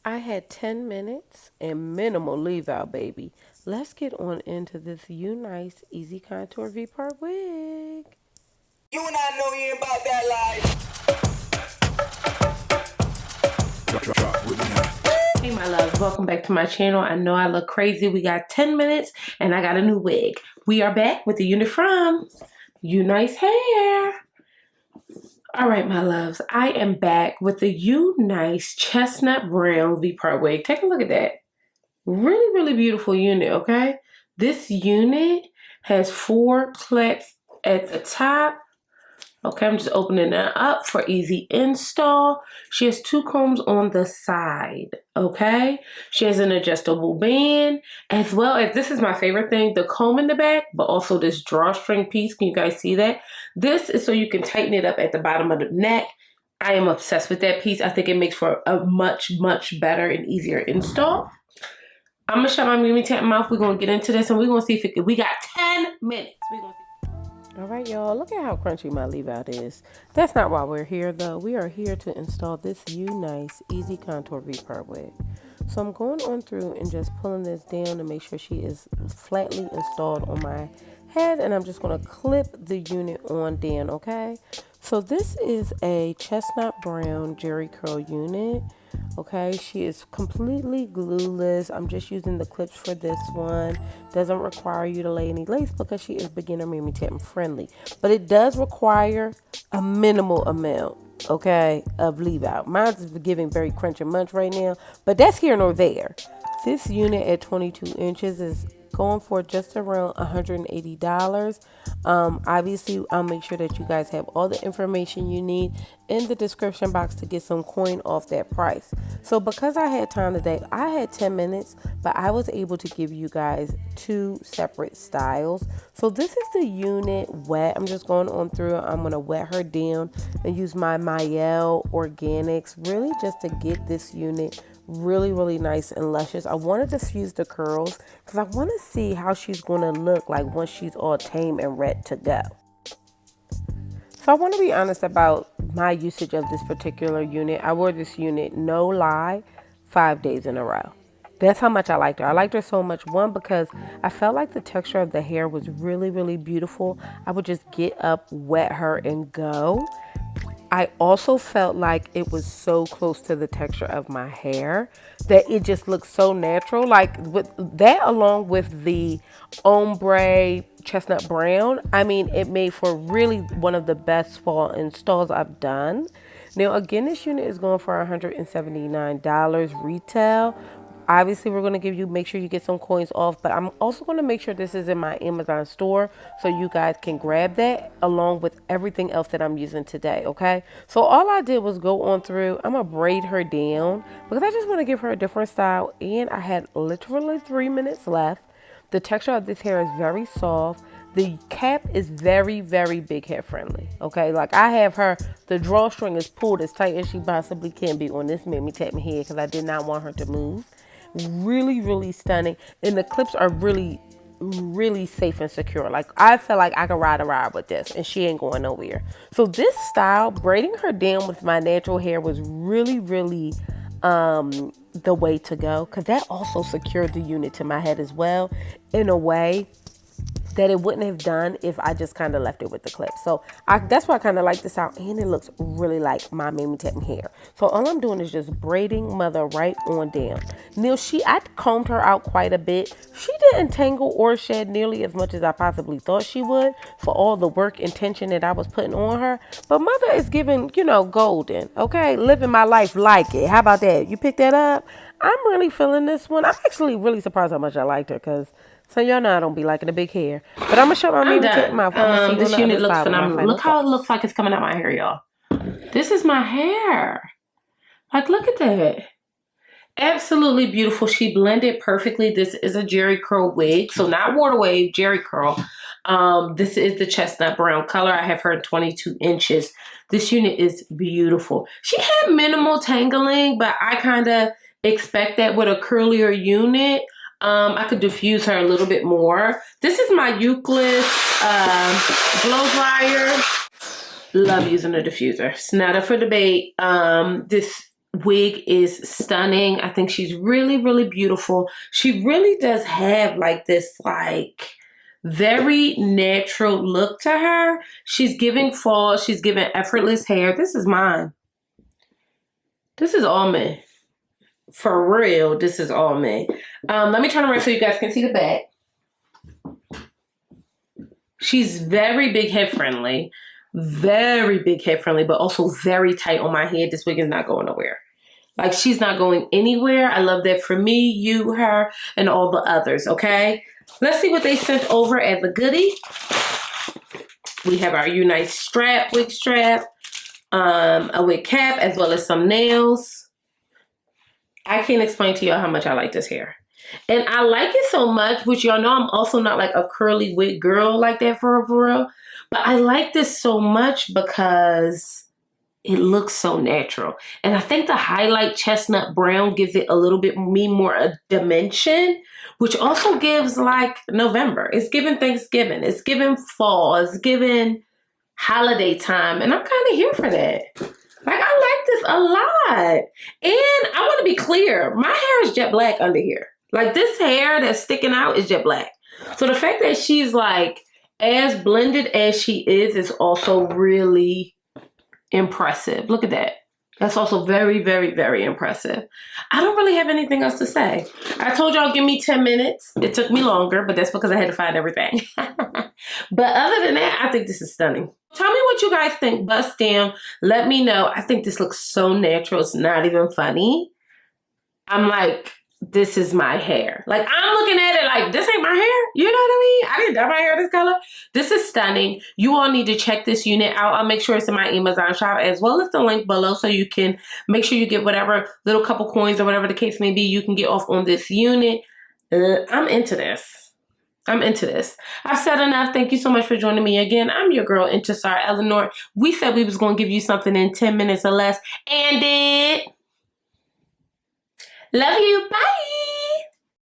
I had 10 minutes and minimal leave out, baby. Let's get on into this Unice Easy Contour V-Part wig. You and I know you ain't about that life. Drop with me now. Hey my loves, welcome back to my channel. I know I look crazy. We got 10 minutes and I got a new wig. We are back with the unit from Unice Hair. All right, my loves, I am back with the Unice Chestnut Brown V-Part wig. Take a look at that. Really, really beautiful unit, okay? This unit has 4 clips at the top. Okay, I'm just opening that up for easy install. She has 2 combs on the side, okay? She has an adjustable band, as well as, this is my favorite thing, the comb in the back, but also this drawstring piece. Can you guys see that? This is so you can tighten it up at the bottom of the neck. I am obsessed with that piece. I think it makes for a much, much better and easier install. I'm gonna shut my Mimi Tap mouth. We're gonna get into this and we're gonna see if we got 10 minutes. We're gonna see. All right, y'all, look at how crunchy my leave out is. That's not why we're here though. We are here to install this Unice Easy Contour V-Part wig. So I'm going on through and just pulling this down to make sure she is flatly installed on my head, and I'm just gonna clip the unit on down, okay? So this is a chestnut brown jerry curl unit. Okay, she is completely glueless. I'm just using the clips for this one. Doesn't require you to lay any lace because she is beginner Mimi Tap friendly. But it does require a minimal amount, okay, of leave out. Mine's is giving very crunch and munch right now, but that's here nor there. This unit at 22 inches is going for just around $180. Obviously, I'll make sure that you guys have all the information you need in the description box to get some coin off that price. So because I had time today, I had 10 minutes, but I was able to give you guys 2 separate styles. So this is the unit wet. I'm just going on through. I'm going to wet her down and use my Mael Organics really just to get this unit really nice and luscious. I want to diffuse the curls because I want to see how she's going to look like once she's all tame and ready to go. So I want to be honest about my usage of this particular unit. I wore this unit, no lie, 5 days in a row. That's how much I liked her. I liked her so much, one, because I felt like the texture of the hair was really beautiful. I would just get up, wet her, and go. I also felt like it was so close to the texture of my hair that it just looked so natural. Like with that, along with the ombre chestnut brown, I mean, it made for really one of the best fall installs I've done. Now, again, this unit is going for $179 retail. Obviously, we're going to give you, make sure you get some coins off, but I'm also going to make sure this is in my Amazon store so you guys can grab that along with everything else that I'm using today, okay? So all I did was go on through. I'm going to braid her down because I just want to give her a different style, and I had literally 3 minutes left. The texture of this hair is very soft. The cap is very big hair friendly, okay? Like I have her, the drawstring is pulled as tight as she possibly can be on this Mimi Tap head because I did not want her to move. Really stunning, and the clips are really safe and secure. Like I feel like I could ride a ride with this and she ain't going nowhere. So this style, braiding her down with my natural hair, was really the way to go, because that also secured the unit to my head as well in a way that it wouldn't have done if I just kind of left it with the clip. So that's why I kind of like this out, and it looks really like my Mimi Tap hair. So all I'm doing is just braiding mother right on down. Now I combed her out quite a bit. She didn't tangle or shed nearly as much as I possibly thought she would for all the work and tension that I was putting on her. But mother is giving, golden, okay? Living my life like it. How about that? You picked that up? I'm really feeling this one. I'm actually really surprised how much I liked her, because so y'all know I don't be liking the big hair. But I'm going to show my Mimi Tap mouth. This unit looks phenomenal. Look how it looks like it's coming out my hair, y'all. This is my hair. Like, look at that. Absolutely beautiful. She blended perfectly. This is a jerry curl wig. So not water wave, jerry curl. This is the chestnut brown color. I have her in 22 inches. This unit is beautiful. She had minimal tangling, but I kind of expect that with a curlier unit. I could diffuse her a little bit more. This is my Euclid blow dryer. Love using a diffuser. It's not up for debate. This wig is stunning. I think she's really, really beautiful. She really does have like this like very natural look to her. She's giving fall. She's giving effortless hair. This is mine. This is all me. For real, this is all me. Let me turn around so you guys can see the back. She's very big head friendly. Very big head friendly, but also very tight on my head. This wig is not going nowhere. Like, she's not going anywhere. I love that for me, you, her, and all the others, okay? Let's see what they sent over as a goodie. We have our Unice strap, wig strap, a wig cap, as well as some nails. I can't explain to y'all how much I like this hair. And I like it so much, which y'all know I'm also not like a curly wig girl like that for real. But I like this so much because it looks so natural. And I think the highlight chestnut brown gives it a little bit more a dimension, which also gives like November. It's giving Thanksgiving. It's giving fall. It's giving holiday time. And I'm kind of here for that. Like, I like this a lot. And I want to be clear. My hair is jet black under here. Like, this hair that's sticking out is jet black. So the fact that she's like as blended as she is also really impressive. Look at that. That's also very, very, very impressive. I don't really have anything else to say. I told y'all give me 10 minutes. It took me longer, but that's because I had to find everything. But other than that, I think this is stunning. Tell me what you guys think. Bust down. Let me know. I think this looks so natural. It's not even funny. I'm like, this is my hair. Like, I'm looking at it like, this ain't my hair. You know what I mean? I didn't dye my hair this color. This is stunning. You all need to check this unit out. I'll make sure it's in my Amazon shop as well as the link below so you can make sure you get whatever little couple coins or whatever the case may be you can get off on this unit. I'm into this. I'm into this. I've said enough. Thank you so much for joining me again. I'm your girl, Intisar Eleanor. We said we was going to give you something in 10 minutes or less, and did. Love you. Bye.